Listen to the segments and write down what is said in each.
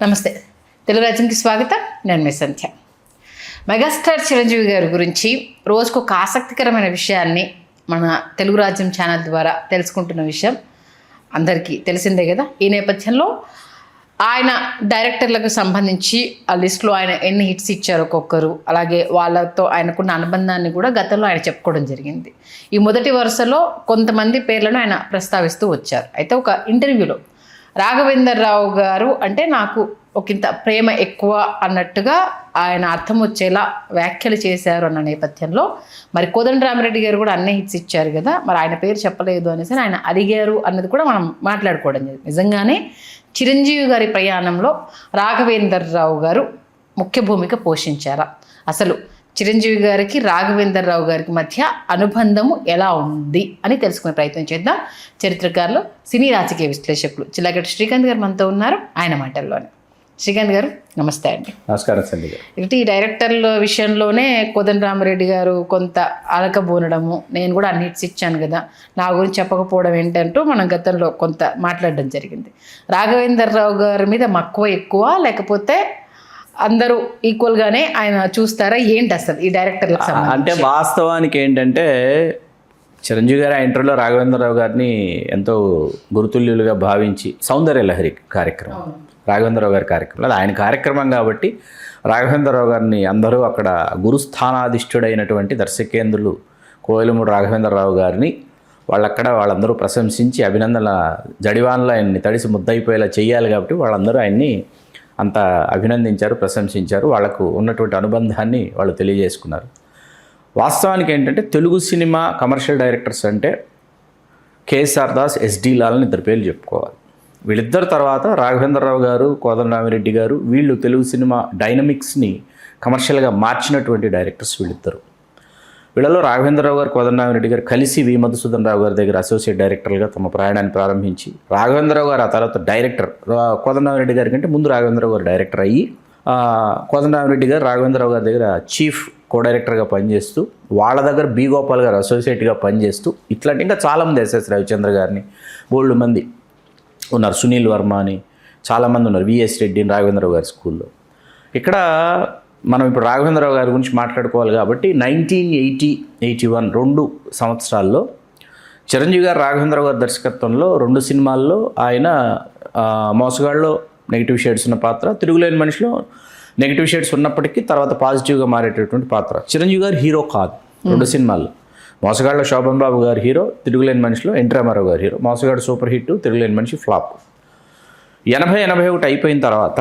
నమస్తే, తెలుగు రాజ్యంకి స్వాగతం. నేను మీ సంధ్య. మెగాస్టార్ చిరంజీవి గారి గురించి రోజుకు ఒక ఆసక్తికరమైన విషయాన్ని మన తెలుగు రాజ్యం ఛానల్ ద్వారా తెలుసుకుంటున్న విషయం అందరికీ తెలిసిందే కదా. ఈ నేపథ్యంలో ఆయన డైరెక్టర్లకు సంబంధించి ఆ లిస్టులో ఆయన ఎన్ని హిట్స్ ఇచ్చారు ఒక్కొక్కరు, అలాగే వాళ్ళతో ఆయనకున్న అనుబంధాన్ని కూడా గతంలో ఆయన చెప్పుకోవడం జరిగింది. ఈ మొదటి వరుసలో కొంతమంది పేర్లను ఆయన ప్రస్తావిస్తూ వచ్చారు. అయితే ఒక ఇంటర్వ్యూలో రాఘవేందర్ రావు గారు అంటే నాకు ఒకంత ప్రేమ ఎక్కువ అన్నట్టుగా ఆయన అర్థం వచ్చేలా వ్యాఖ్యలు చేశారు అన్న నేపథ్యంలో మరి కోదండరామిరెడ్డి గారు కూడా అన్ని హిట్స్ ఇచ్చారు కదా, మరి ఆయన పేరు చెప్పలేదు అనేసి ఆయన అడిగారు అన్నది కూడా మనం మాట్లాడుకోవడం జరిగింది. నిజంగానే చిరంజీవి గారి ప్రయాణంలో రాఘవేందర్ రావు గారు ముఖ్య భూమిక పోషించారా? అసలు చిరంజీవి గారికి రాఘవేందర్ రావు గారికి మధ్య అనుబంధము ఎలా ఉంది అని తెలుసుకునే ప్రయత్నం చేద్దాం. చరిత్రకారులు, సినీ రాజకీయ విశ్లేషకులు చిల్లగడ్డ శ్రీకాంత్ గారు మనతో ఉన్నారు. ఆయన మాటల్లోనే. శ్రీకాంత్ గారు నమస్తే అండి. నమస్కారం సంధ్య గారు. ఇటు ఈ డైరెక్టర్ల విషయంలోనే కోదండరామిరెడ్డి గారు కొంత అలకబోనడము, నేను కూడా అన్ని హిట్స్ ఇచ్చాను కదా, నా గురించి చెప్పకపోవడం ఏంటంటూ మనం గతంలో కొంత మాట్లాడడం జరిగింది. రాఘవేందర్ రావు గారి మీద మక్కువ ఎక్కువ, లేకపోతే అందరూ ఈక్వల్గానే ఆయన చూస్తారా ఏంటి అసలు ఈ డైరెక్టర్లకు సంబంధించి? అంటే వాస్తవానికి ఏంటంటే చిరంజీవి గారి ఆ ఇంటర్వ్యూలో రాఘవేంద్రరావు గారిని ఎంతో గురుతుల్యులుగా భావించి సౌందర్య లహరి కార్యక్రమం, రాఘవేంద్రరావు గారి కార్యక్రమం, అది ఆయన కార్యక్రమం కాబట్టి రాఘవేంద్రరావు గారిని అందరూ అక్కడ గురుస్థానాధిష్ఠుడైనటువంటి దర్శకేంద్రులు కోయిలమూడి రాఘవేంద్రరావు గారిని వాళ్ళందరూ ప్రశంసించి అభినందనల జడివాన్లో ఆయన్ని తడిసి ముద్దయిపోయేలా చేయాలి కాబట్టి వాళ్ళందరూ ఆయన్ని అంత అభినందించారు, ప్రశంసించారు. వాళ్లకు ఉన్నటువంటి అనుబంధాన్ని వాళ్ళు తెలియజేసుకున్నారు. వాస్తవానికి ఏంటంటే తెలుగు సినిమా కమర్షియల్ డైరెక్టర్స్ అంటే కేఎస్ఆర్ దాస్, ఎస్డి లాల్ అని ఇద్దరు పేర్లు చెప్పుకోవాలి. వీళ్ళిద్దరు తర్వాత రాఘవేంద్రరావు గారు, కోదండరామిరెడ్డి గారు, వీళ్ళు తెలుగు సినిమా డైనమిక్స్ని కమర్షియల్గా మార్చినటువంటి డైరెక్టర్స్ వీళ్ళిద్దరు. వీళ్ళలో రాఘవేంద్రరావు గారు, కోదండరామిరెడ్డి గారు కలిసి వి మధుసూదన్ రావు గారి దగ్గర అసోసియేట్ డైరెక్టర్గా తమ ప్రయాణాన్ని ప్రారంభించి రాఘవేంద్రరావు గారు ఆ తర్వాత డైరెక్టర్, కోదండరామిరెడ్డి గారి కంటే ముందు రాఘవేంద్రరావు గారు డైరెక్టర్ అయ్యి కోదండరామిరెడ్డి గారు రాఘవేంద్రరావు గారి దగ్గర చీఫ్ కో డైరెక్టర్గా పనిచేస్తూ వాళ్ళ దగ్గర బి గోపాల్ గారు అసోసియేట్గా పనిచేస్తూ ఇట్లాంటి ఇంకా చాలామంది ఎస్ఎస్ రవిచంద్ర గారిని బోల్డ్ మంది ఉన్నారు, సునీల్ వర్మ అని చాలామంది ఉన్నారు, విఎస్ రెడ్డి రాఘవేంద్రరావు గారి స్కూల్లో. ఇక్కడ మనం ఇప్పుడు రాఘవేంద్రరావు గారి గురించి మాట్లాడుకోవాలి కాబట్టి 1980-81 రెండు సంవత్సరాల్లో చిరంజీవి గారు రాఘవేంద్రరావు గారి దర్శకత్వంలో 2 సినిమాల్లో ఆయన మోసగాళ్ళలో నెగిటివ్ షేడ్స్ ఉన్న పాత్ర, తిరుగులేని మనిషిలో నెగిటివ్ షేడ్స్ ఉన్నప్పటికీ తర్వాత పాజిటివ్గా మారేటటువంటి పాత్ర. చిరంజీవి గారు హీరో కాదు 2 సినిమాల్లో. మోసగాళ్ళలో శోభన్ బాబు గారు హీరో, తిరుగులేని మనిషిలో ఎన్టీ రామారావు గారు హీరో. మోసగాడు సూపర్ హిట్, తిరుగులేని మనిషి ఫ్లాప్. 80-81 అయిపోయిన తర్వాత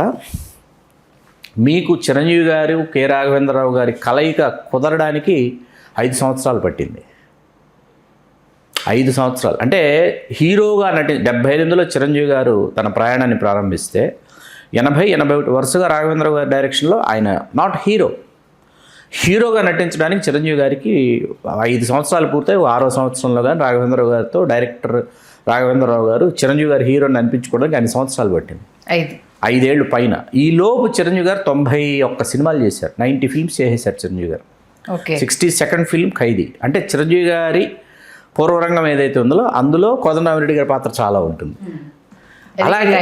మీకు చిరంజీవి గారు, కె రాఘవేంద్రరావు గారి కలయిక కుదరడానికి 5 సంవత్సరాలు పట్టింది. 5 సంవత్సరాలు అంటే హీరోగా 78లో చిరంజీవి గారు తన ప్రయాణాన్ని ప్రారంభిస్తే 80-81 వరుసగా రాఘవేంద్రరావు గారి డైరెక్షన్లో ఆయన నాట్ హీరోగా నటించడానికి చిరంజీవి గారికి 5 సంవత్సరాలు పూర్తయి 6వ సంవత్సరంలో కానీ రాఘవేంద్రరావు గారితో డైరెక్టర్ రాఘవేంద్రరావు గారు చిరంజీవి గారి హీరోని అనిపించుకోవడానికి 5 సంవత్సరాలు పట్టింది. 5 ఏళ్ళు పైన. ఈ లోపు చిరంజీవి గారు 91 సినిమాలు చేశారు, 90 ఫిల్మ్స్ చేసేశారు చిరంజీవి గారు. 62nd ఫిల్మ్ ఖైదీ. అంటే చిరంజీవి గారి పూర్వరంగం ఏదైతే ఉందో అందులో కోదండరామిరెడ్డి గారి పాత్ర చాలా ఉంటుంది. అలాగే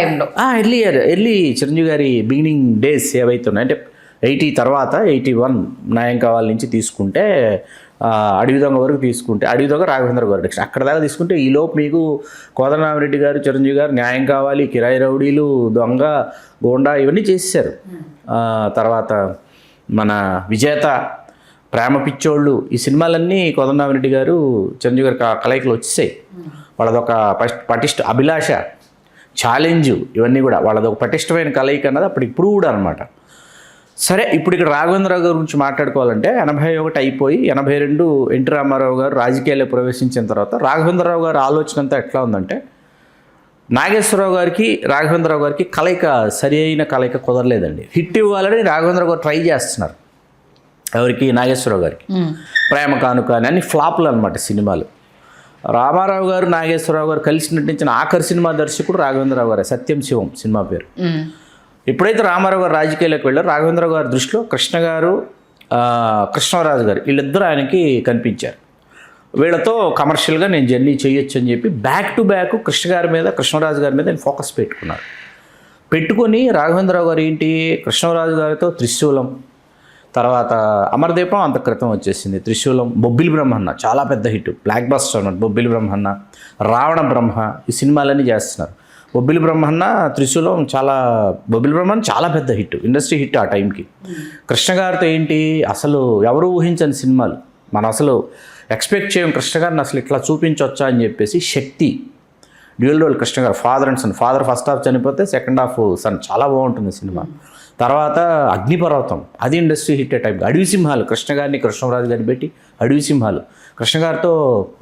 ఎర్లీ చిరంజీవి గారి బిగినింగ్ డేస్ ఏవైతే ఉన్నాయి అంటే 80 తర్వాత 81 న్యాయం కావాలి నుంచి తీసుకుంటే అడవి దొంగ వరకు తీసుకుంటే అడవి దొంగ రాఘవేంద్ర గారు డైరెక్షన్ అక్కడ దాకా తీసుకుంటే ఈ లోపు మీకు కోదండరామిరెడ్డి గారు, చిరంజీవి గారు న్యాయం కావాలి, కిరాయి రౌడీలు, దొంగ, గోండా ఇవన్నీ చేసేసారు. తర్వాత మన విజేత, ప్రేమ పిచ్చోళ్ళు, ఈ సినిమాలన్నీ కోదండరామిరెడ్డి గారు, చిరంజీవి గారి కలయికలు వచ్చేసాయి. వాళ్ళదొక పటిష్ట అభిలాష, ఛాలెంజ్, ఇవన్నీ కూడా వాళ్ళదొక పటిష్టమైన కలయిక అన్నది అప్పుడు ప్రూవ్డ్ అనమాట. సరే, ఇప్పుడు ఇక్కడ రాఘవేంద్రరావు గారి గురించి మాట్లాడుకోవాలంటే 81 అయిపోయి 82 ఎన్టీ రామారావు గారు రాజకీయాల్లో ప్రవేశించిన తర్వాత రాఘవేంద్రరావు గారి ఆలోచన అంతా ఎట్లా ఉందంటే నాగేశ్వరరావు గారికి, రాఘవేంద్రరావు గారికి కలయిక సరి అయిన కలయిక కుదరలేదండి. హిట్ ఇవ్వాలని రాఘవేంద్రరావు గారు ట్రై చేస్తున్నారు. ఎవరికి? నాగేశ్వరరావు గారికి. ప్రేమ కానుక అని అన్ని ఫ్లాప్లు అనమాట సినిమాలు. రామారావు గారు, నాగేశ్వరరావు గారు కలిసి నటించిన ఆఖరి సినిమా దర్శకుడు రాఘవేంద్రరావు గారు, సత్యం శివం సినిమా పేరు. ఎప్పుడైతే రామారావు గారు రాజకీయాలకు వెళ్ళారు రాఘవేంద్రరావు గారి దృష్టిలో కృష్ణ గారు, కృష్ణరాజు గారు వీళ్ళిద్దరూ ఆయనకి కనిపించారు. వీళ్ళతో కమర్షియల్గా నేను జర్నీ చేయొచ్చు అని చెప్పి బ్యాక్ టు బ్యాక్ కృష్ణ గారి మీద, కృష్ణరాజు గారి మీద ఆయన ఫోకస్ పెట్టుకున్నారు. పెట్టుకొని రాఘవేంద్రరావు గారు ఏంటి కృష్ణరాజు గారితో త్రిశూలం, తర్వాత అమరదీపం అంత క్రితం వచ్చేసింది, త్రిశూలం, బొబ్బిలి బ్రహ్మన్న చాలా పెద్ద హిట్, బ్లాక్ బస్టర్ అన్నమాట. బొబ్బిలి బ్రహ్మన్న, రావణ బ్రహ్మ ఈ సినిమాలన్నీ చేస్తున్నారు. బొబ్బిలి బ్రహ్మన్న, త్రిశూలం బొబ్బిలి బ్రహ్మన్న చాలా పెద్ద హిట్, ఇండస్ట్రీ హిట్ ఆ టైంకి. కృష్ణ గారితో ఏంటి అసలు ఎవరు ఊహించని సినిమాలు, మనం అసలు ఎక్స్పెక్ట్ చేయం కృష్ణ గారిని అసలు ఇట్లా చూపించవచ్చా అని చెప్పేసి. శక్తి డ్యూయల్ రోల్ కృష్ణ గారు, father and son. Father first half చనిపోతే సెకండ్ హాఫ్ సన్, చాలా బాగుంటుంది సినిమా. తర్వాత అగ్నిపర్వతం, అది ఇండస్ట్రీ హిట్ టైం. అడవి సింహాలు, కృష్ణ గారిని కృష్ణరాజు గారిని పెట్టి అడవి సింహాలు, కృష్ణ గారితో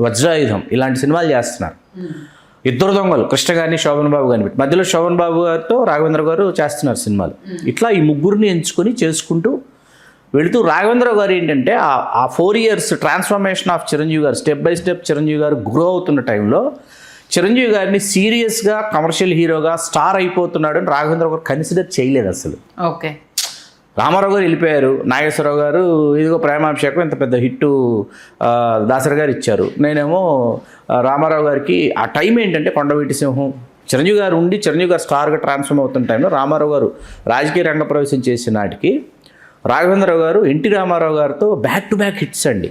వజ్రాయుధం, ఇలాంటి సినిమాలు చేస్తున్నారు. ఇద్దరు దొంగలు, కృష్ణ గారిని శోభన్ బాబు గారిని పెట్టి, మధ్యలో శోభన్ బాబు గారితో రాఘవేంద్ర గారు చేస్తున్నారు సినిమాలు. ఇట్లా ఈ ముగ్గురిని ఎంచుకొని చేసుకుంటూ వెళుతూ రాఘవేంద్రరావు గారు ఏంటంటే ఆ 4 years ట్రాన్స్ఫర్మేషన్ ఆఫ్ చిరంజీవి గారు, స్టెప్ బై స్టెప్ చిరంజీవి గారు గ్రో అవుతున్న టైంలో చిరంజీవి గారిని సీరియస్గా కమర్షియల్ హీరోగా స్టార్ అయిపోతున్నాడు అని రాఘవేంద్రరావు గారు కన్సిడర్ చేయలేదు అసలు. ఓకే. రామారావు గారు వెళ్ళిపోయారు, నాగేశ్వరరావు గారు ఇదిగో ప్రేమాభిషేకం ఇంత పెద్ద హిట్టు దాసరి గారు ఇచ్చారు. నేనేమో రామారావు గారికి ఆ టైం ఏంటంటే కొండవీటి సింహం, చిరంజీవి గారు ఉండి చిరంజీవి గారు స్టార్గా ట్రాన్స్ఫార్మ్ అవుతున్న టైంలో రామారావు గారు రాజకీయ రంగ ప్రవేశం చేసిన నాటికి రాఘవేంద్రరావు గారు ఎన్టీ రామారావు గారితో బ్యాక్ టు బ్యాక్ హిట్స్ అండి.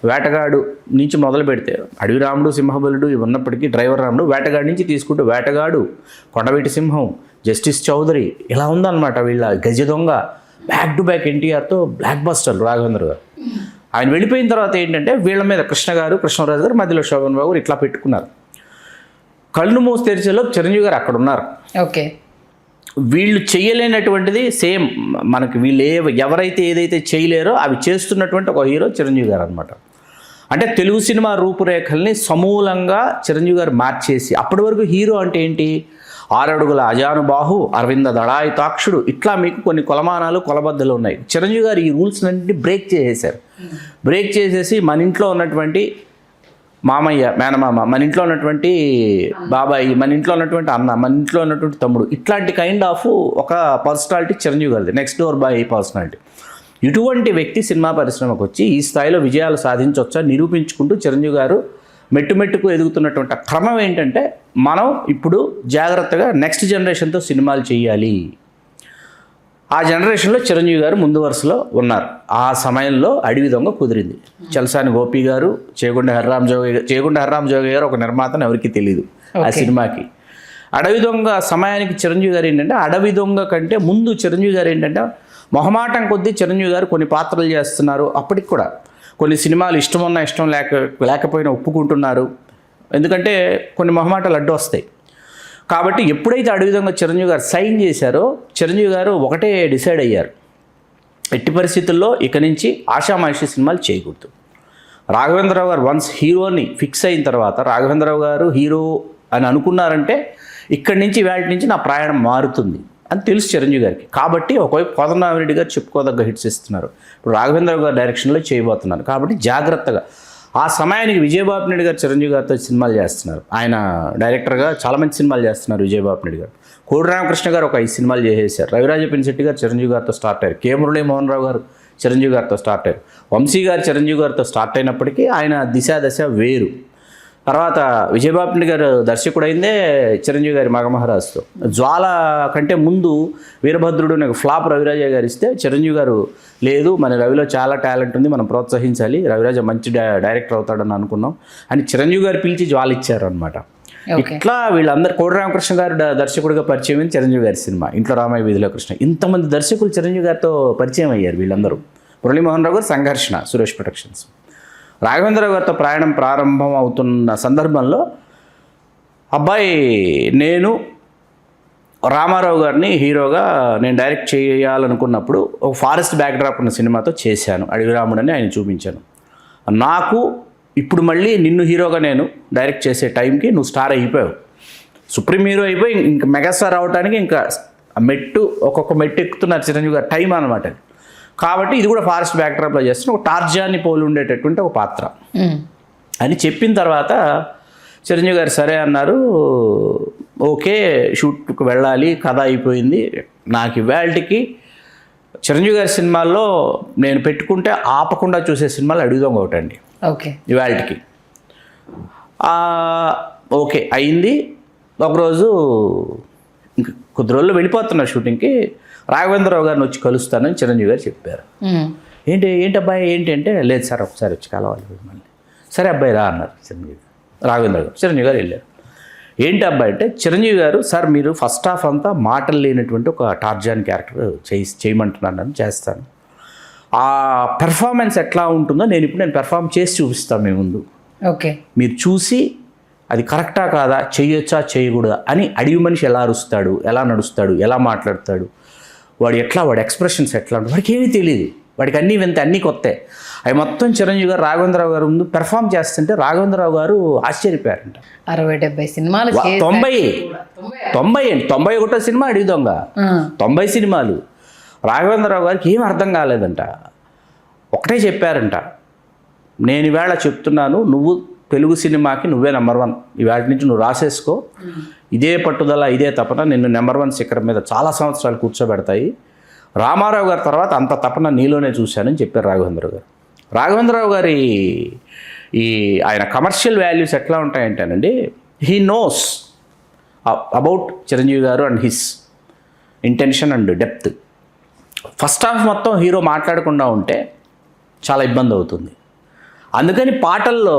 వేటగాడు నుంచి మొదలు పెడితే అడవి రాముడు, సింహబలుడు ఇవి ఉన్నప్పటికీ డ్రైవర్ రాముడు, వేటగాడి నుంచి తీసుకుంటూ వేటగాడు, కొండవీటి సింహం, జస్టిస్ చౌదరి, ఇలా ఉందన్నమాట వీళ్ళ గజ దొంగ. బ్యాక్ టు బ్యాక్ ఎన్టీఆర్తో బ్లాక్ బస్టర్లు రాఘవేంద్ర గారు. ఆయన వెళ్ళిపోయిన తర్వాత ఏంటంటే వీళ్ళ మీద కృష్ణ గారు, కృష్ణరాజు గారు, మధ్యలో శోభన్ బాబు ఇట్లా పెట్టుకున్నారు. కళ్ళు మూసి తెరిచేలోపు చిరంజీవి గారు అక్కడ ఉన్నారు. ఓకే. వీళ్ళు చేయలేనటువంటిది సేమ్ మనకి వీళ్ళు ఎవరైతే ఏదైతే చేయలేరో అవి చేస్తున్నటువంటి ఒక హీరో చిరంజీవి గారు అనమాట. అంటే తెలుగు సినిమా రూపురేఖల్ని సమూలంగా చిరంజీవి గారు మార్చేసి, అప్పటి వరకు హీరో అంటే ఏంటి, 6 అడుగుల అజానుబాహు, అరవింద దళాయుతాక్షుడు, ఇట్లా మీకు కొన్ని కొలమానాలు కొలబద్దలు ఉన్నాయి. చిరంజీవి గారు ఈ రూల్స్ అన్నింటినీ బ్రేక్ చేసేసారు. బ్రేక్ చేసేసి మన ఇంట్లో ఉన్నటువంటి మామయ్య, మేనమామ, మన ఇంట్లో ఉన్నటువంటి బాబాయి, మన ఇంట్లో ఉన్నటువంటి అన్న, మన ఇంట్లో ఉన్నటువంటి తమ్ముడు, ఇట్లాంటి కైండ్ ఆఫ్ ఒక పర్సనాలిటీ చిరంజీవి గారిది, నెక్స్ట్ డోర్ బాయ్ పర్సనాలిటీ. ఇటువంటి వ్యక్తి సినిమా పరిశ్రమకు వచ్చి ఈ స్థాయిలో విజయాలు సాధించవచ్చా నిరూపించుకుంటూ చిరంజీవి గారు మెట్టుమెట్టుకు ఎదుగుతున్నటువంటి క్రమం ఏంటంటే మనం ఇప్పుడు జాగ్రత్తగా నెక్స్ట్ జనరేషన్తో సినిమాలు చేయాలి. ఆ జనరేషన్లో చిరంజీవి గారు ముందు వరుసలో ఉన్నారు. ఆ సమయంలో అడవి దొంగ కుదిరింది. చలసాని గోపి గారు, చేగుండ హర్రామ్ జోగి గారు ఒక నిర్మాతను ఎవరికి తెలియదు ఆ సినిమాకి. అడవి దొంగ సమయానికి చిరంజీవి గారు ఏంటంటే అడవి దొంగ కంటే ముందు చిరంజీవి గారు ఏంటంటే మొహమాటం కొద్దీ చిరంజీవి గారు కొన్ని పాత్రలు చేస్తున్నారు. అప్పటికి కూడా కొన్ని సినిమాలు ఇష్టం లేకపోయినా ఒప్పుకుంటున్నారు. ఎందుకంటే కొన్ని మొహమాటాలు అడ్డు వస్తాయి. కాబట్టి ఎప్పుడైతే అడవి దొంగ చిరంజీవి గారు సైన్ చేశారో చిరంజీవి గారు ఒకటే డిసైడ్ అయ్యారు, ఎట్టి పరిస్థితుల్లో ఇక నుంచి ఆషామాషి సినిమాలు చేయకూడదు. రాఘవేంద్రరావు గారు వన్స్ హీరోని ఫిక్స్ అయిన తర్వాత, రాఘవేంద్రరావు గారు హీరో అని అనుకున్నారంటే ఇక్కడి నుంచి వాటి నుంచి నా ప్రయాణం మారుతుంది అని తెలుసు చిరంజీవి గారికి. కాబట్టి ఒకవైపు కోదండరామిరెడ్డి గారు చెప్పుకోదగ్గ హిట్స్ ఇస్తున్నారు, ఇప్పుడు రాఘవేంద్రరావు గారు డైరెక్షన్లో చేయబోతున్నారు. కాబట్టి జాగ్రత్తగా ఆ సమయానికి విజయబాబు నాయుడు గారు చిరంజీవి గారితో సినిమాలు చేస్తున్నారు. ఆయన డైరెక్టర్గా చాలా మంచి సినిమాలు చేస్తున్నారు విజయబాబు నాయుడు గారు. కోడి రామకృష్ణ గారు ఒక 5 సినిమాలు చేసేసారు. రవిరాజ పినిశెట్టి గారు చిరంజీవి గారితో స్టార్ట్ అయ్యారు. కె మురళీమోహన్ రావు గారు చిరంజీవి గారితో స్టార్ట్ అయ్యారు. వంశీ గారు చిరంజీవి గారితో స్టార్ట్ అయినప్పటికీ ఆయన దశ వేరు. తర్వాత విజయబాబు నాయుడు గారు దర్శకుడైందే చిరంజీవి గారి మగమహారాజుతో. జ్వాల కంటే ముందు వీరభద్రుడు నాకు ఫ్లాప్ రవిరాజ గారు ఇస్తే చిరంజీవి గారు లేదు, మన రవిలో చాలా టాలెంట్ ఉంది, మనం ప్రోత్సహించాలి, రవిరాజ మంచి డైరెక్టర్ అవుతాడని అనుకున్నాం అని చిరంజీవి గారు పిలిచి జ్వాల ఇచ్చారు అనమాట. ఇట్లా వీళ్ళందరూ కోడి రామకృష్ణ గారు దర్శకుడిగా పరిచయం అయింది చిరంజీవి గారి సినిమా ఇంట్లో రామయ్య వీధిలో కృష్ణ. ఇంతమంది దర్శకులు చిరంజీవి గారితో పరిచయం అయ్యారు వీళ్ళందరూ. మురళీమోహన్ రావు గారు సంఘర్షణ, సురేష్ ప్రొడక్షన్స్. రాఘవేంద్రరావు గారితో ప్రయాణం ప్రారంభం అవుతున్న సందర్భంలో అబ్బాయి నేను రామారావు గారిని హీరోగా నేను డైరెక్ట్ చేయాలనుకున్నప్పుడు ఒక ఫారెస్ట్ బ్యాక్డ్రాప్ ఉన్న సినిమాతో చేశాను, అడవి రాముడని ఆయన చూపించాను. నాకు ఇప్పుడు మళ్ళీ నిన్ను హీరోగా నేను డైరెక్ట్ చేసే టైంకి నువ్వు స్టార్ అయిపోయావు, సుప్రీం హీరో అయిపోయి ఇంకా మెగాస్టార్ అవడానికి ఇంకా ఒక్కొక్క మెట్టు ఎక్కుతున్నారు చిరంజీవి గారు టైం అనమాట. కాబట్టి ఇది కూడా ఫారెస్ట్ బ్యాక్డ్రాప్లో చేస్తున్న ఒక టార్జాన్ని పోలి ఉండేటటువంటి ఒక పాత్ర అని చెప్పిన తర్వాత చిరంజీవి గారు సరే అన్నారు. ఓకే, షూట్కి వెళ్ళాలి, కథ అయిపోయింది. నాకు ఇవాళకి చిరంజీవి గారి సినిమాల్లో నేను పెట్టుకుంటే ఆపకుండా చూసే సినిమాలు అడవి దొంగ ఒకటండి. ఓకే, ఇవాళకి ఓకే అయింది. ఒకరోజు ఇంక కొద్ది రోజుల్లో వెళ్ళిపోతున్నారు షూటింగ్కి. రాఘవేంద్రరావు గారిని వచ్చి కలుస్తానని చిరంజీవి గారు చెప్పారు. ఏంటి అబ్బాయి ఏంటి అంటే, లేదు సార్ ఒకసారి వచ్చి కలవాలి మళ్ళీ. సరే అబ్బాయి రా అన్నారు చిరంజీవి రాఘవేంద్ర గారు. చిరంజీవి గారు వెళ్ళారు. ఏంటి అబ్బాయి అంటే, చిరంజీవి గారు సార్ మీరు ఫస్ట్ హాఫ్ అంతా మాటలు లేనటువంటి ఒక టార్జాన్ క్యారెక్టర్ చేయమంటున్నాను, చేస్తాను. ఆ పెర్ఫార్మెన్స్ ఎట్లా ఉంటుందో నేను పెర్ఫార్మ్ చేసి చూపిస్తాను మీ ముందు. ఓకే, మీరు చూసి అది కరెక్టా కాదా, చేయొచ్చా చేయకూడదా అని అడిగి మనిషి ఎలా అరుస్తాడు, ఎలా నడుస్తాడు, ఎలా మాట్లాడతాడు, వాడు ఎక్స్ప్రెషన్స్ ఎట్లా ఉంటాడు, వాడికి ఏమీ తెలియదు. వాడికి అన్నీ వింత, అన్నీ కొత్త. అవి మొత్తం చిరంజీవి గారు రాఘవేంద్రరావు గారు ముందు పెర్ఫామ్ చేస్తుంటే రాఘవేంద్రరావు గారు ఆశ్చర్యపోయారంట. 60-70 సినిమాలు 91 సినిమా అడిగి దొంగ, 90 సినిమాలు. రాఘవేంద్రరావు గారికి ఏం అర్థం కాలేదంట. ఒకటే చెప్పారంట, నేను ఈవేళ చెప్తున్నాను, నువ్వు తెలుగు సినిమాకి నువ్వే నెంబర్ 1. ఈవేళ నుంచి నువ్వు రాసేసుకో, ఇదే పట్టుదల ఇదే తపన నిన్ను నెంబర్ 1 శిఖరం మీద చాలా సంవత్సరాలు కూర్చోబెడతాయి. రామారావు గారి తర్వాత అంత తపన నీలోనే చూశానని చెప్పారు రాఘవేంద్రరావు గారు. రాఘవేంద్రరావు గారి ఆయన కమర్షియల్ వాల్యూస్ ఎట్లా ఉంటాయంటేనండి, హీ నోస్ అబౌట్ చిరంజీవి గారు and his intention and depth. First half మొత్తం హీరో మాట్లాడకుండా ఉంటే చాలా ఇబ్బంది అవుతుంది. అందుకని పాటల్లో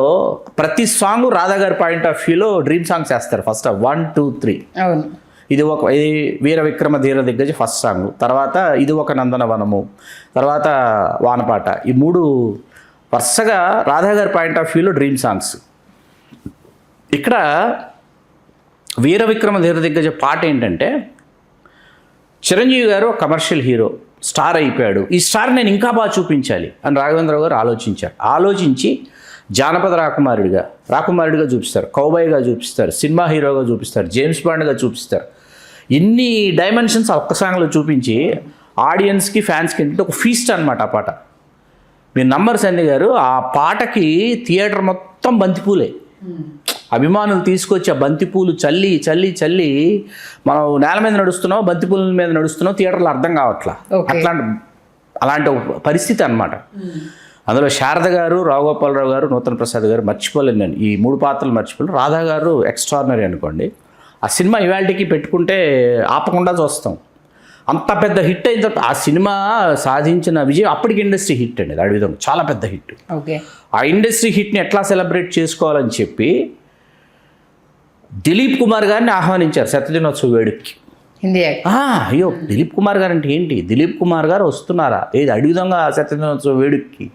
ప్రతి సాంగ్ రాధా గారి పాయింట్ ఆఫ్ వ్యూలో డ్రీమ్ సాంగ్స్ వేస్తారు. First half 1, 2, 3. అవును, ఇది వీర విక్రమ ధీర దిగ్గజ ఫస్ట్ సాంగ్, తర్వాత ఇది ఒక నందనవనము, తర్వాత వానపాట. ఈ 3 వరుసగా రాధా గారి పాయింట్ ఆఫ్ వ్యూలో డ్రీమ్ సాంగ్స్. ఇక్కడ వీర విక్రమ ధీర దిగ్గజ పాట ఏంటంటే, చిరంజీవి గారు కమర్షియల్ హీరో, స్టార్ అయిపోయాడు, ఈ స్టార్ నేను ఇంకా బాగా చూపించాలి అని రాఘవేంద్రరావు గారు ఆలోచించి జానపద రాకుమారుడిగా చూపిస్తారు, కౌబాయ్గా చూపిస్తారు, సినిమా హీరోగా చూపిస్తారు, జేమ్స్ బాండ్గా చూపిస్తారు. ఇన్ని డైమెన్షన్స్ ఒక్క సాంగ్లో చూపించి ఆడియన్స్కి ఫ్యాన్స్కి ఏంటంటే ఒక ఫీస్ట్ అనమాట ఆ పాట. మీరు నంబర్ సంధ్య గారు, ఆ పాటకి థియేటర్ మొత్తం బంతిపూలే. అభిమానులు తీసుకొచ్చి ఆ బంతిపూలు చల్లి చల్లి చల్లి మనం నేల మీద నడుస్తున్నాం, బంతిపూల మీద నడుస్తున్నాం, థియేటర్లో అర్థం కావట్లా. అలాంటి పరిస్థితి అనమాట. అందులో శారద గారు, రావుగోపాలరావు గారు, నూతన ప్రసాద్ గారు మర్చిపోలేను నేను. ఈ 3 పాత్రలు మర్చిపోలేను. రాధా గారు ఎక్స్ట్రాడినరీ అనుకోండి. ఆ సినిమా ఇవాళకి పెట్టుకుంటే ఆపకుండా చూస్తాం. అంత పెద్ద హిట్ అయిన తర్వాత ఆ సినిమా సాధించిన విజయం అప్పటికి ఇండస్ట్రీ హిట్ అండి. అది విధంగా చాలా పెద్ద హిట్. ఆ ఇండస్ట్రీ హిట్ని ఎట్లా సెలబ్రేట్ చేసుకోవాలని చెప్పి దిలీప్ కుమార్ గారిని ఆహ్వానించారు శతదినోత్సవ వేడుకకి. అయ్యో దిలీప్ కుమార్ గారు అంటే ఏంటి, దిలీప్ కుమార్ గారు వస్తున్నారా, ఏది అడుగుదంగా శతదినోత్సవ వేడుకకి.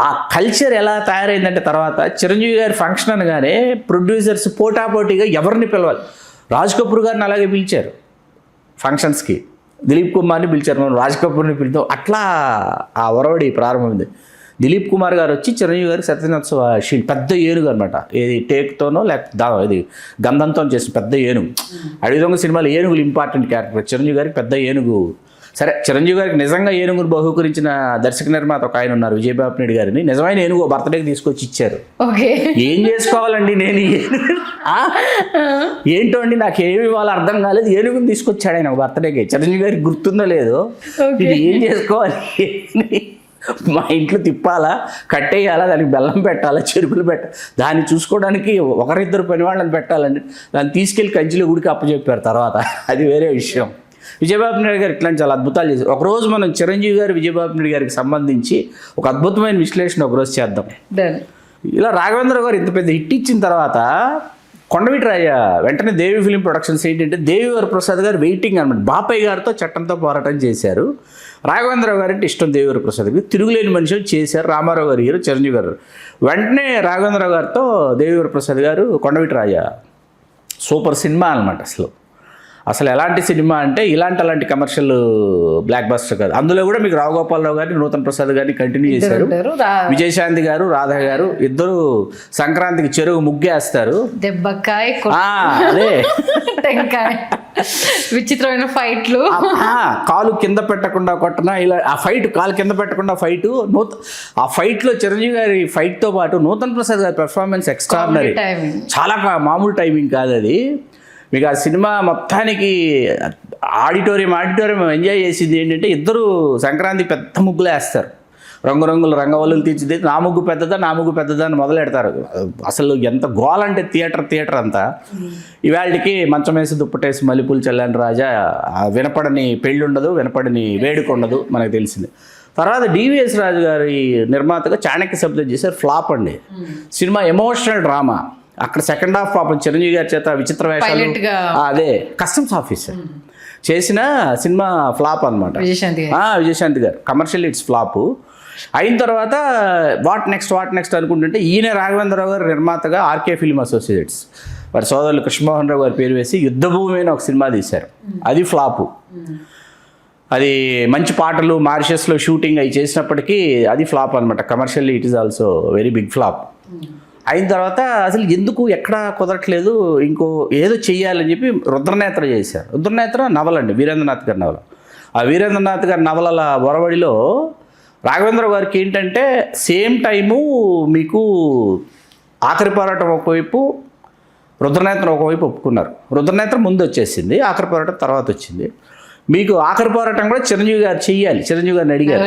ఆ కల్చర్ ఎలా తయారైందంటే, తర్వాత చిరంజీవి గారి ఫంక్షన్ అనగానే ప్రొడ్యూసర్స్ పోటాపోటీగా ఎవరిని పిలవాలి. రాజ్ కపూర్ గారిని అలాగే పిలిచారు ఫంక్షన్స్కి, దిలీప్ కుమార్ని పిలిచారు, మనం రాజ్ కపూర్ని పిలుద్దాం. అట్లా ఆ ఒరవడి ప్రారంభమైంది. దిలీప్ కుమార్ గారు వచ్చి చిరంజీవి గారికి శతదినోత్సవ షీల్డ్, పెద్ద ఏనుగు అనమాట, ఏది టేక్తోనో లేకపోతే ఇది గంధంతో చేసిన పెద్ద ఏనుగు. అడిగిదొంగ సినిమాలో ఏనుగులు ఇంపార్టెంట్ క్యారెక్టర్. చిరంజీవి గారికి పెద్ద ఏనుగు. సరే, చిరంజీవి గారికి నిజంగా ఏనుగును బహుకరించిన దర్శక నిర్మాత ఒక ఆయన ఉన్నారు, విజయబాబు నాయుడు గారిని. నిజమైన ఏనుగు బర్త్డేకి తీసుకొచ్చి ఇచ్చారు. ఏం చేసుకోవాలండి నేను, ఏంటో అండి నాకు ఏమి ఇవ్వాలో అర్థం కాలేదు, ఏనుగుని తీసుకొచ్చాడు ఆయన బర్త్డేకి. చిరంజీవి గారికి గుర్తుందో లేదో, ఇది ఏం చేసుకోవాలి, మా ఇంట్లో తిప్పాలా, కట్టేయాలా, దానికి బెల్లం పెట్టాలా, చెరుకులు పెట్టాలి, దాన్ని చూసుకోవడానికి 1-2 పని వాళ్ళని పెట్టాలండి. దాన్ని తీసుకెళ్ళి కంచిలో గుడికి అప్పచెప్పారు తర్వాత, అది వేరే విషయం. విజయబాబు నాయుడు గారు ఇట్లాంటి చాలా అద్భుతాలు చేశారు. ఒకరోజు మనం చిరంజీవి గారు విజయబాబు నాయుడు గారికి సంబంధించి ఒక అద్భుతమైన విశ్లేషణ ఒకరోజు చేద్దాం. ఇలా రాఘవేంద్ర గారు ఇంత పెద్ద హిట్ ఇచ్చిన తర్వాత కొండవీటి రాజ వెంటనే దేవి ఫిలిం ప్రొడక్షన్స్ ఏంటంటే, దేవి వరప్రసాద్ గారు వెయిటింగ్ అనమాట. బాపయ్య గారితో చట్టంతో పోరాటం చేశారు. రాఘవేంద్రరావు గారు అంటే ఇష్టం దేవి వరప్రసాద్ గారు, తిరుగులేని మనుషులు చేశారు. రామారావు గారు హీరో, చిరంజీవి గారు. వెంటనే రాఘవేంద్రరావు గారితో దేవి వరప్రసాద్ గారు కొండవీటి రాజ సూపర్ సినిమా అనమాట. అసలు ఎలాంటి సినిమా అంటే అలాంటి కమర్షియల్ బ్లాక్ బస్టర్ కాదు. అందులో కూడా మీకు రావుగోపాలరావు గారిని, నూతన ప్రసాద్ గారిని కంటిన్యూ చేశారు. విజయశాంతి గారు, రాధా గారు ఇద్దరు సంక్రాంతికి చెరువు ముగ్గేస్తారు. అదే విచిత్రమైన ఫైట్లు, కాలు కింద పెట్టకుండా కొట్టన, ఇలా ఆ ఫైట్, కాలు కింద పెట్టకుండా ఫైట్. ఆ ఫైట్లో చిరంజీవి గారి ఫైట్తో పాటు నూతన ప్రసాద్ గారి పెర్ఫార్మెన్స్ ఎక్స్ట్రాడినరీ. చాలా మామూలు టైమింగ్ కాదు అది. మీకు ఆ సినిమా మొత్తానికి ఆడిటోరియం ఎంజాయ్ చేసింది ఏంటంటే, ఇద్దరు సంక్రాంతి పెద్ద ముగ్గులు వేస్తారు. రంగురంగుల రంగవల్లులు తీర్చిదిద్ది నా ముగ్గు పెద్దదా అని మొదలెడతారు. అసలు ఎంత గోలంటే థియేటర్ అంతా. ఇవాళకి మంచం వేసి దుప్పటేసి మల్లెపూలు చల్లని రాజా, వినపడని పెళ్ళి ఉండదు, వినపడని వేడుక ఉండదు మనకు తెలిసింది. తర్వాత డివిఎస్ రాజు గారి నిర్మాతగా చాణక్య శబ్దం చేశారు, ఫ్లాప్ అండి. Cinema emotional drama. అక్కడ సెకండ్ హాఫ్ పాపం చిరంజీవి గారి చేత విచిత్ర వేషాలు, అదే కస్టమ్స్ ఆఫీసర్ చేసిన సినిమా ఫ్లాప్ అనమాట. విజయశాంతి గారు కమర్షియల్ ఇట్స్ ఫ్లాప్. అయిన తర్వాత వాట్ నెక్స్ట్ అనుకుంటుంటే ఈయన రాఘవేంద్రరావు గారు నిర్మాతగా ఆర్కే ఫిల్మ్ అసోసియేట్స్ వారి సోదరులు కృష్ణమోహన్ రావు గారి పేరు వేసి యుద్ధభూమి అని ఒక సినిమా తీశారు. అది ఫ్లాపు. అది మంచి పాటలు మారిషస్లో షూటింగ్ అవి చేసినప్పటికీ అది ఫ్లాప్ అనమాట. Commercially it is also very big flop. అయిన తర్వాత అసలు ఎందుకు ఎక్కడా కుదరట్లేదు, ఇంకో ఏదో చెయ్యాలని చెప్పి రుద్రనేత్ర చేశారు. రుద్రనేత్ర నవల అండి, వీరేంద్రనాథ్ గారి నవల. ఆ వీరేంద్రనాథ్ గారి నవలల ఒరవడిలో రాఘవేంద్ర గారికి ఏంటంటే సేమ్ టైము మీకు ఆఖరి పోరాటం ఒకవైపు, రుద్రనేత్రం ఒకవైపు ఒప్పుకున్నారు. రుద్రనేత్రం ముందు వచ్చేసింది, ఆఖరి పోరాటం తర్వాత వచ్చింది. మీకు ఆఖరి పోరాటం కూడా చిరంజీవి గారు చెయ్యాలి, చిరంజీవి గారిని అడిగారు.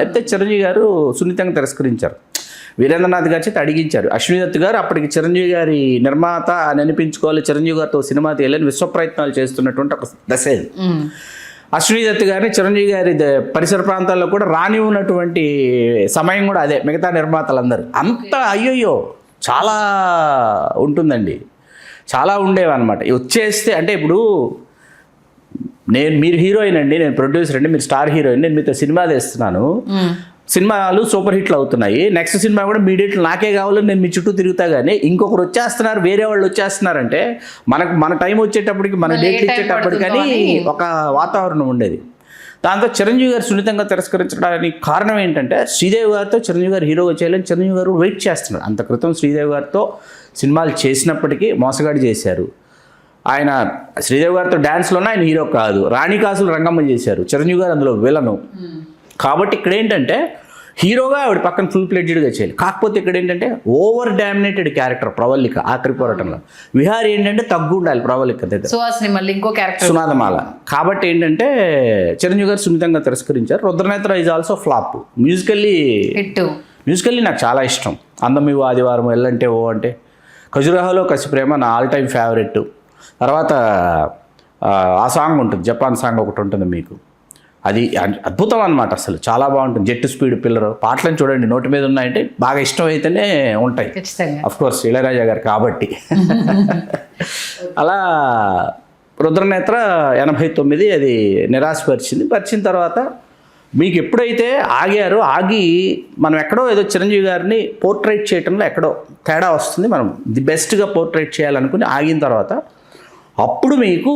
అయితే చిరంజీవి గారు సున్నితంగా తిరస్కరించారు. వీరేంద్రనాథ్ గారి చేత అడిగించారు. అశ్విని దత్ గారు అప్పటికి చిరంజీవి గారి నిర్మాత అని అనిపించుకోవాలి, చిరంజీవి గారితో సినిమా తీయాలని విశ్వ ప్రయత్నాలు చేస్తున్నటువంటి ఒక దశ ఇది. అశ్విని దత్ గారిని చిరంజీవి గారి పరిసర ప్రాంతాల్లో కూడా రాని ఉన్నటువంటి సమయం కూడా అదే. మిగతా నిర్మాతలందరూ అంతా అయ్యయ్యో చాలా ఉంటుందండి, చాలా ఉండేవన్నమాట. వచ్చేస్తే అంటే ఇప్పుడు మీరు హీరోయిన్ అండి, నేను ప్రొడ్యూసర్ అండి, మీరు స్టార్ హీరోయిన్, నేను మీతో సినిమా తీస్తున్నాను, సినిమాలు సూపర్ హిట్లు అవుతున్నాయి, నెక్స్ట్ సినిమా కూడా మీ డేట్లు నాకే కావాలని నేను మీ చుట్టూ తిరుగుతా, కానీ ఇంకొకరు వచ్చేస్తున్నారు, వేరే వాళ్ళు వచ్చేస్తున్నారంటే మన టైం వచ్చేటప్పటికి, మన డేట్లు ఇచ్చేటప్పటికి కానీ ఒక వాతావరణం ఉండేది. దాంతో చిరంజీవి గారు సున్నితంగా తిరస్కరించడానికి కారణం ఏంటంటే శ్రీదేవి గారితో చిరంజీవి గారు హీరోగా చేయాలని చిరంజీవి గారు వెయిట్ చేస్తున్నారు. అంత క్రితం శ్రీదేవి గారితో సినిమాలు చేసినప్పటికీ మోసగాడి చేశారు. ఆయన శ్రీదేవి గారితో డ్యాన్స్లోనే ఆయన హీరో కాదు, రాణి కాసులు రంగమ్మ చేశారు, చిరంజీవి గారు అందులో విలను. కాబట్టి ఇక్కడ ఏంటంటే హీరోగా ఆవిడ పక్కన ఫుల్ ప్లెడ్జెడ్గా చేయాలి. కాకపోతే ఇక్కడ ఏంటంటే ఓవర్ డామినేటెడ్ క్యారెక్టర్ ప్రవల్లిక ఆఖరి పోరాటంలో. విహారీ ఏంటంటే తగ్గు ఉండాలి ప్రవల్లిక దగ్గర, సునాదమాల. కాబట్టి ఏంటంటే చిరంజీవి గారు సున్నితంగా తిరస్కరించారు. Rudranetra is also flop. Musically నాకు చాలా ఇష్టం. అందమివ్వు ఆదివారం, ఎల్లంటే ఓ అంటే, ఖజురాహోలో కసి ప్రేమ నా ఆల్ టైమ్ ఫేవరెట్. తర్వాత ఆ సాంగ్ ఉంటుంది, జపాన్ సాంగ్ ఒకటి ఉంటుంది మీకు, అది అద్భుతం అనమాట. అసలు చాలా బాగుంటుంది. జెట్ స్పీడ్ పిల్లరు పాటలను చూడండి, నోటి మీద ఉన్నాయంటే బాగా ఇష్టం అయితేనే ఉంటాయి. అఫ్కోర్స్ ఇళయరాజా గారు కాబట్టి. అలా రుద్రనేత్ర 89 అది పరిచిన తర్వాత మీకు ఎప్పుడైతే ఆగి మనం ఎక్కడో ఏదో చిరంజీవి గారిని పోర్ట్రేట్ చేయడంలో ఎక్కడో తేడా వస్తుంది, మనం ది బెస్ట్గా పోర్ట్రేట్ చేయాలనుకుని ఆగిన తర్వాత అప్పుడు మీకు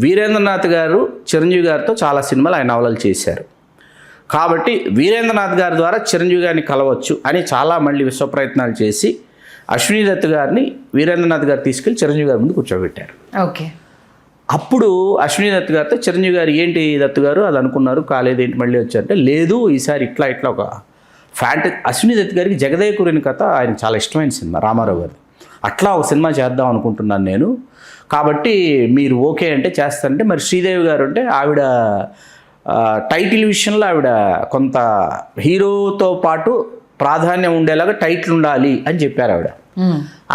వీరేంద్రనాథ్ గారు చిరంజీవి గారితో చాలా సినిమాలు ఆయన నవలలు చేశారు. కాబట్టి వీరేంద్రనాథ్ గారి ద్వారా చిరంజీవి గారిని కలవచ్చు అని చాలా మళ్ళీ విశ్వ ప్రయత్నాలు చేసి అశ్విని దత్ గారిని వీరేంద్రనాథ్ గారు తీసుకెళ్ళి చిరంజీవి గారి ముందు కూర్చోబెట్టారు. ఓకే. అప్పుడు అశ్విని దత్ గారితో చిరంజీవి గారు ఏంటి దత్ గారు అది అనుకున్నారు, కాలేదు, ఏంటి మళ్ళీ వచ్చారంటే, లేదు ఈసారి ఇట్లా ఒక అశ్విని దత్ గారికి జగదేకురుని కథ ఆయన చాలా ఇష్టమైన సినిమా, రామారావు గారు. అట్లా ఒక సినిమా చేద్దాం అనుకుంటున్నాను నేను, కాబట్టి మీరు ఓకే అంటే చేస్తారంటే. మరి శ్రీదేవి గారు అంటే ఆవిడ టైటిల్ విషయంలో ఆవిడ కొంత హీరోతో పాటు ప్రాధాన్యం ఉండేలాగా టైటిల్ ఉండాలి అని చెప్పారు ఆవిడ.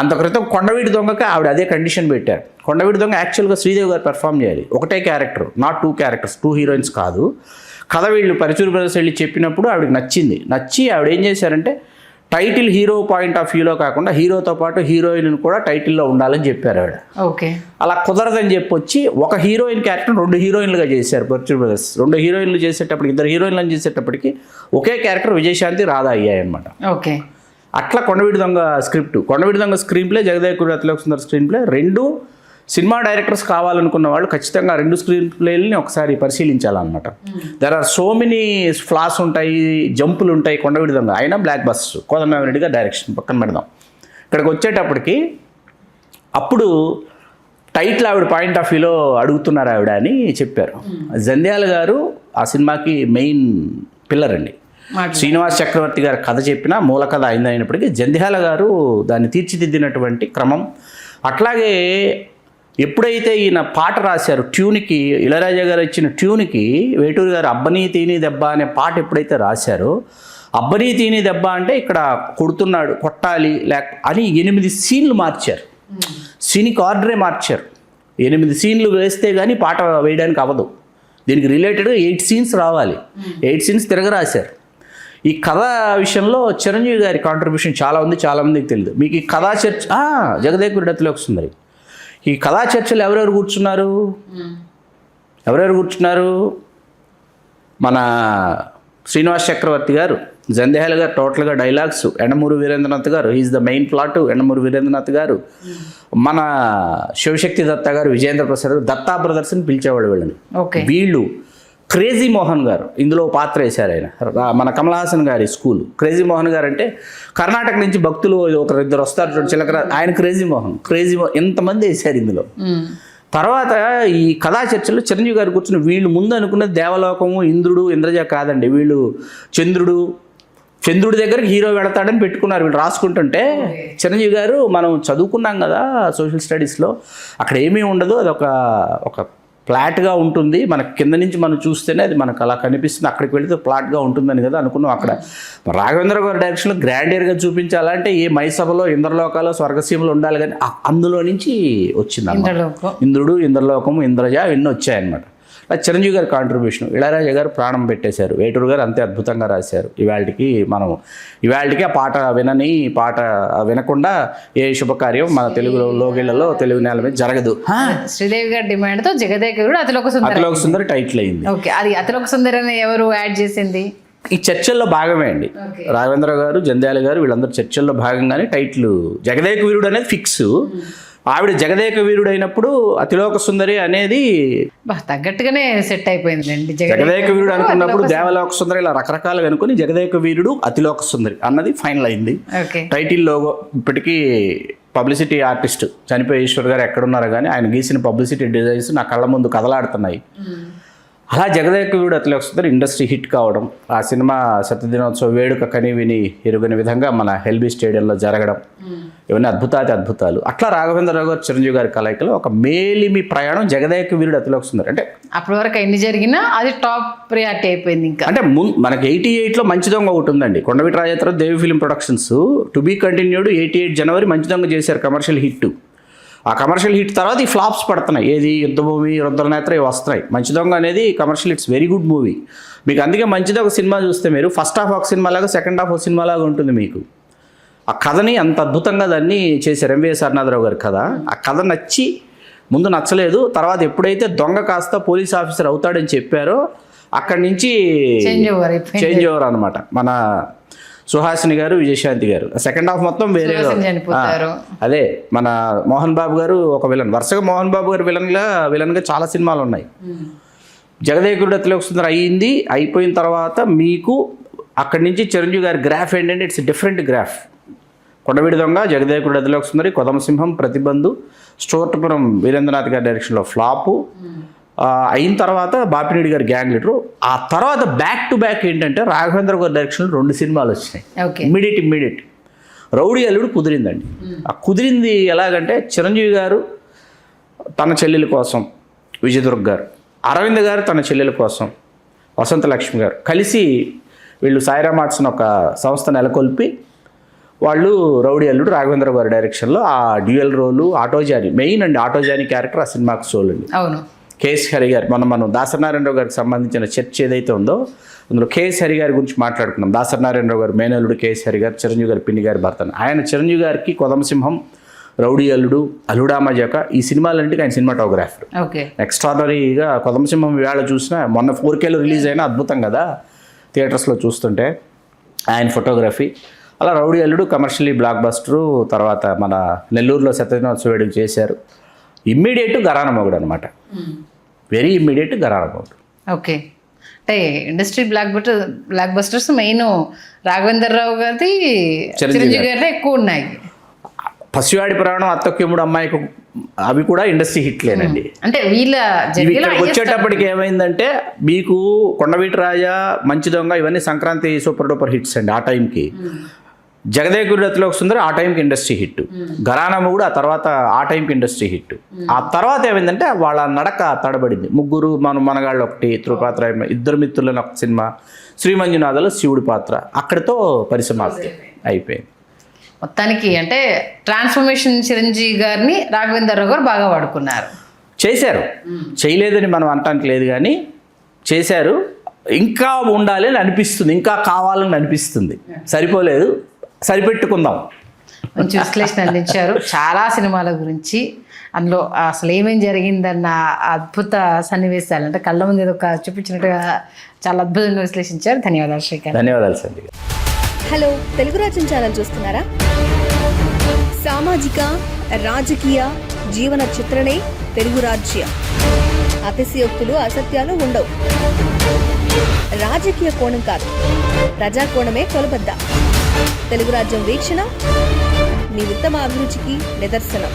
అంత క్రితం కొండవీటి దొంగకి ఆవిడ అదే కండిషన్ పెట్టారు. కొండవీటి దొంగ యాక్చువల్గా శ్రీదేవి గారు పెర్ఫామ్ చేయాలి, ఒకటే క్యారెక్టర్, నాట్ 2 క్యారెక్టర్స్, 2 హీరోయిన్స్ కాదు. కథ వీళ్ళు పరచూరు బ్రదర్స్ వెళ్ళి చెప్పినప్పుడు ఆవిడకి నచ్చి ఆవిడ ఏం చేశారంటే టైటిల్ హీరో పాయింట్ ఆఫ్ వ్యూలో కాకుండా హీరోతో పాటు హీరోయిన్ కూడా టైటిల్లో ఉండాలని చెప్పారు ఆవిడ. ఓకే. అలా కుదరదని చెప్పొచ్చి ఒక హీరోయిన్ క్యారెక్టర్ 2 హీరోయిన్లుగా చేశారు పరచూరు బ్రదర్స్. 2 హీరోయిన్లు చేసేటప్పటికి, 2 హీరోయిన్లను చేసేటప్పటికి ఒకే క్యారెక్టర్ విజయశాంతి రాధా అయ్యాయి అనమాట. ఓకే. అట్లా Kondaveeti Donga screen play, Jagadekudu Athiloka Sundar screen play, 2 సినిమా డైరెక్టర్స్ కావాలనుకున్న వాళ్ళు ఖచ్చితంగా 2 స్క్రీన్ ప్లేలని ఒకసారి పరిశీలించాలన్నమాట. There are so many flaws ఉంటాయి, జంపులు ఉంటాయి కొండవీటి దొంగ. అయినా బ్లాక్ బస్టర్, కోదండరామిరెడ్డి గారు డైరెక్షన్ పక్కన పెడదాం. ఇక్కడికి వచ్చేటప్పటికి అప్పుడు టైటిల్ ఆవిడ పాయింట్ ఆఫ్ వ్యూలో అడుగుతున్నారు ఆవిడ అని చెప్పారు. జంధ్యాల గారు ఆ సినిమాకి మెయిన్ పిల్లర్ అండి. శ్రీనివాస్ చక్రవర్తి గారు కథ చెప్పిన మూల కథ అయినప్పటికీ జంధ్యాల గారు దాన్ని తీర్చిదిద్దినటువంటి క్రమం, అట్లాగే ఎప్పుడైతే ఈయన పాట రాశారు ట్యూన్కి, ఇళయరాజా గారు ఇచ్చిన ట్యూన్కి వేటూరు గారు అబ్బనీ తీని దెబ్బ అనే పాట ఎప్పుడైతే రాశారో, అబ్బనీ తీని దెబ్బ అంటే ఇక్కడ కొడుతున్నాడు, కొట్టాలి అని 8 సీన్లు మార్చారు. సీన్కి ఆర్డరే మార్చారు. 8 సీన్లు వేస్తే కానీ పాట వేయడానికి అవ్వదు. దీనికి రిలేటెడ్గా 8 సీన్స్ రావాలి. 8 సీన్స్ తిరగరాశారు. ఈ కథ విషయంలో చిరంజీవి గారి కాంట్రిబ్యూషన్ చాలా ఉంది, చాలామందికి తెలియదు. మీకు ఈ కథా చర్చ జగదేకుడి అతిలోక సుందరి, ఈ కథా చర్చలు ఎవరెవరు కూర్చున్నారు? మన శ్రీనివాస్ చక్రవర్తి గారు, జంధ్యాల గారు టోటల్గా డైలాగ్స్, ఎండమూరి వీరేంద్రనాథ్ గారు is the main plot, Yandamuri Veerendranath గారు, మన శివశక్తి దత్త గారు, విజేంద్ర ప్రసాద్ గారు, దత్తా బ్రదర్స్ అని పిలిచేవాళ్ళు వీళ్ళని. వీళ్ళు క్రేజీ మోహన్ గారు ఇందులో పాత్ర వేశారు. ఆయన మన కమల్ హాసన్ గారి స్కూల్. క్రేజీ మోహన్ గారు అంటే కర్ణాటక నుంచి భక్తులు ఒకరిద్దరు వస్తారు చిలకర, ఆయన క్రేజీ మోహన్ ఎంతమంది వేశారు ఇందులో. తర్వాత ఈ కథా చర్చలు చిరంజీవి గారు కూర్చుని వీళ్ళు ముందు అనుకున్నది దేవలోకము, ఇంద్రుడు, ఇంద్రజ కాదండి, వీళ్ళు చంద్రుడి దగ్గరికి హీరో వెళతాడని పెట్టుకున్నారు. వీళ్ళు రాసుకుంటుంటే చిరంజీవి గారు, మనం చదువుకున్నాం కదా సోషల్ స్టడీస్లో, అక్కడ ఏమీ ఉండదు, అది ఒక ఫ్లాట్గా ఉంటుంది, మనకు కింద నుంచి మనం చూస్తేనే అది మనకు అలా కనిపిస్తుంది, అక్కడికి వెళితే ఫ్లాట్గా ఉంటుందని కదా అనుకున్నాం. అక్కడ రాఘవేంద్ర గారి డైరెక్షన్లో గ్రాండియర్గా చూపించాలంటే ఏ మైసభలో, ఇంద్రలోకాలు, స్వర్గసీమలో ఉండాలి, కానీ అందులో నుంచి వచ్చింది ఇంద్రుడు, ఇంద్రలోకము, ఇంద్రజ ఇవన్నీ వచ్చాయన్నమాట. చిరంజీవి గారి కాంట్రిబ్యూషన్. ఇళయరాజా గారు ప్రాణం పెట్టేశారు. వేటూరు గారు అంతే అద్భుతంగా రాశారు. ఇవాళకి ఆ పాట వినకుండా ఏ శుభకార్యం మన తెలుగు లోగిళ్లలో, తెలుగు నేల మీద జరగదు. శ్రీదేవి గారి డిమాండ్తో జగదేకుడు అతిలోక సుందరి టైటిల్ అయింది. అది అతిలోక సుందరి అని ఎవరు యాడ్ చేసింది? ఈ చర్చల్లో భాగమే అండి. రాఘవేంద్ర గారు, జంధ్యాల గారు వీళ్ళందరూ చర్చల్లో భాగంగానే టైటిల్ జగదేక వీరుడు అనేది ఫిక్స్. ఆవిడ జగదేక వీరుడు అయినప్పుడు అతిలోక సుందరి అనేది తగ్గట్టుగానే సెట్ అయిపోయింది. జగదేక వీరుడు అనుకున్నప్పుడు దేవలోక సుందరి ఇలా రకరకాలుగా అనుకుని జగదేక వీరుడు అతిలోక సుందరి అన్నది ఫైనల్ అయింది. టైటిల్ లోగో ఇప్పటికీ పబ్లిసిటీ ఆర్టిస్ట్ చనిపోయి ఈశ్వర్ గారు ఎక్కడున్నారో కానీ ఆయన గీసిన పబ్లిసిటీ డిజైన్స్ నా కళ్ళ ముందు కదలాడుతున్నాయి. అలా జగదేక వీరుడు అతిలోక సుందరి ఇండస్ట్రీ హిట్ కావడం, ఆ సినిమా శతదినోత్సవ వేడుక కని విని ఎరుగని విధంగా మన ఎల్బీ స్టేడియంలో జరగడం, ఇవన్నీ అద్భుతాలు. అట్లా రాఘవేంద్రరావు గారు, చిరంజీవి గారి కలయికలో ఒక మేలిమి ప్రయాణం జగదేక వీరుడు అతిలోక సుందరి. అంటే అప్పటి వరకు ఎన్ని జరిగినా అది టాప్ ప్రియారిటీ అయిపోయింది. ఇంకా అంటే మనకి 88లో మంచి దొంగ ఒకటి ఉందండి. Kondaveeti Rajendra Devi film productions, to be continued 88 జనవరి మంచి దొంగ చేశారు కమర్షియల్ హిట్. ఆ కమర్షియల్ హిట్ తర్వాత ఈ ఫ్లాప్స్ పడుతున్నాయి. ఏది యుద్ధభూమి, రుద్రనేత్ర ఇవి వస్తున్నాయి. మంచి దొంగ అనేది commercial it's very good movie. మీకు అందుకే మంచిది ఒక సినిమా చూస్తే మీరు ఫస్ట్ హాఫ్ ఒక సినిమా లాగా, సెకండ్ హాఫ్ ఒక సినిమా లాగా ఉంటుంది. మీకు ఆ కథని అంత అద్భుతంగా దాన్ని చేశారు ఎంవిఎస్ అరుణాథరావు గారి కథ. ఆ కథ నచ్చి ముందు నచ్చలేదు, తర్వాత ఎప్పుడైతే దొంగ కాస్త పోలీస్ ఆఫీసర్ అవుతాడని చెప్పారో అక్కడి నుంచి చేంజ్ ఓవర్ అనమాట. మన సుహాసిని గారు, విజయశాంతి గారు సెకండ్ హాఫ్ మొత్తం వేరే. అదే మన మోహన్ బాబు గారు ఒక విలన్, వరుసగా మోహన్ బాబు గారు విలన్గా చాలా సినిమాలు ఉన్నాయి. జగదేకుడు అతిలోక సుందరి అయిపోయిన తర్వాత మీకు అక్కడి నుంచి చిరంజీవి గారి గ్రాఫ్ ఏంటంటే ఇట్స్ డిఫరెంట్ గ్రాఫ్. కొండవీడి దొంగ, జగదేకుడు అతిలోక సుందరి, కొదమసింహం, ప్రతిబంధు, స్టోర్టపురం వీరేంద్రనాథ్ గారి డైరెక్షన్లో ఫ్లాపు అయిన తర్వాత బాపినేడి గారి గ్యాంగ్ లీడరు. ఆ తర్వాత బ్యాక్ టు బ్యాక్ ఏంటంటే రాఘవేంద్ర గారి డైరెక్షన్లో 2 సినిమాలు వచ్చినాయి. ఇమ్మీడియట్ రౌడీ అల్లుడు కుదిరిందండి. ఆ కుదిరింది ఎలాగంటే చిరంజీవి గారు తన చెల్లెల కోసం విజయదుర్గ గారు, అరవింద్ గారు తన చెల్లెల కోసం వసంత లక్ష్మి గారు కలిసి వీళ్ళు సాయిరామ్ ఆర్ట్స్ ఒక సంస్థ నెలకొల్పి వాళ్ళు రౌడీ అల్లుడు రాఘవేంద్ర గారి డైరెక్షన్లో ఆ డ్యూయల్ రోలు, ఆటోజాని మెయిన్ అండి, ఆటోజాని క్యారెక్టర్ ఆ సినిమాకు సోల్ అండి. కేఎస్ హరి గారు మనం దాసనారాయణరావు గారికి సంబంధించిన చర్చ ఏదైతే ఉందో అందులో కేఎస్ హరి గారి గురించి మాట్లాడుకున్నాం. దాసనారాయణరావు గారు మేనల్లుడు, కేఎస్ హరి గారు చిరంజీవి గారి పిన్ని గారి భర్త. ఆయన చిరంజీవి గారికి కొదమసింహం, రౌడీ అల్లుడు, అల్లుడామజాక ఈ సినిమాలంటే ఆయన సినిమాటోగ్రాఫర్. ఎక్స్ట్రాడనరీగా కొదమసింహం వేళ చూసినా మొన్న 4Kలో రిలీజ్ అయినా అద్భుతం కదా థియేటర్స్లో చూస్తుంటే ఆయన ఫోటోగ్రఫీ. అలా రౌడీ అల్లుడు కమర్షియలీ బ్లాక్ బస్టరు. తర్వాత మన నెల్లూరులో శతదినోత్సవ వేడుక చేశారు. ఇమ్మీడియట్ గరాన మొగుడు అనమాట, వెరీ ఇమ్మీడియట్ గరాన మొగుడు. ఓకే, అంటే industry black busters main Raghavendra Rao గారి, చిరంజీవి గారి ఎక్కువ ఉన్నాయి. పసివాడి పురాణం, అత్తొక్కిముడు అమ్మాయికి అవి కూడా ఇండస్ట్రీ హిట్లేనండి. అంటే ఇక్కడికి వచ్చేటప్పటికి ఏమైందంటే మీకు కొండవీటి రాజా, మంచి దొంగ ఇవన్నీ సంక్రాంతి సూపర్ డూపర్ హిట్స్ అండి ఆ టైంకి. జగదేగుడిలోకి సుందరి ఆ టైంకి ఇండస్ట్రీ హిట్, ఘరానా కూడా ఆ తర్వాత ఆ టైంకి ఇండస్ట్రీ హిట్. ఆ తర్వాత ఏమైందంటే వాళ్ళ నడక తడబడింది. ముగ్గురు మనగాళ్ళు ఒకటి, త్రిపాత్ర, ఇద్దరు మిత్రులని ఒక సినిమా, శ్రీ మంజునాథలో శివుడి పాత్ర, అక్కడితో పరిసమాప్తి అయిపోయింది. మొత్తానికి అంటే ట్రాన్స్ఫర్మేషన్ చిరంజీవి గారిని రాఘవేంద్రరావు గారు బాగా వాడుకున్నారు. చేశారు, చేయలేదని మనం అనటానికి లేదు, కానీ చేశారు. ఇంకా ఉండాలి అని అనిపిస్తుంది, ఇంకా కావాలని అనిపిస్తుంది. సరిపోలేదు, సరిపెట్టుకుందాం. మంచి విశ్లేషణ అందించారు చాలా సినిమాల గురించి. అందులో అసలు ఏమేం జరిగిందన్న అద్భుత సన్నివేశాలు అంటే కళ్ళ ముందు ఏదో ఒక చూపించినట్టుగా చాలా అద్భుతంగా విశ్లేషించారు. ధన్యవాదాలు శ్రీకాంత్. ధన్యవాదాలు సంధ్య. హలో, తెలుగు రాజ్యం ఛానల్ చూస్తున్నారా? సామాజిక రాజకీయ జీవన చిత్రణే తెలుగు రాజ్యం. అతిశయోక్తులు అసత్యాలు ఉండవు. రాజకీయ కోణం కాదు, ప్రజా కోణమే కొలబద్ద. తెలుగు రాజ్యం వీక్షణ మీ ఉత్తమ అభిరుచికి నిదర్శనం.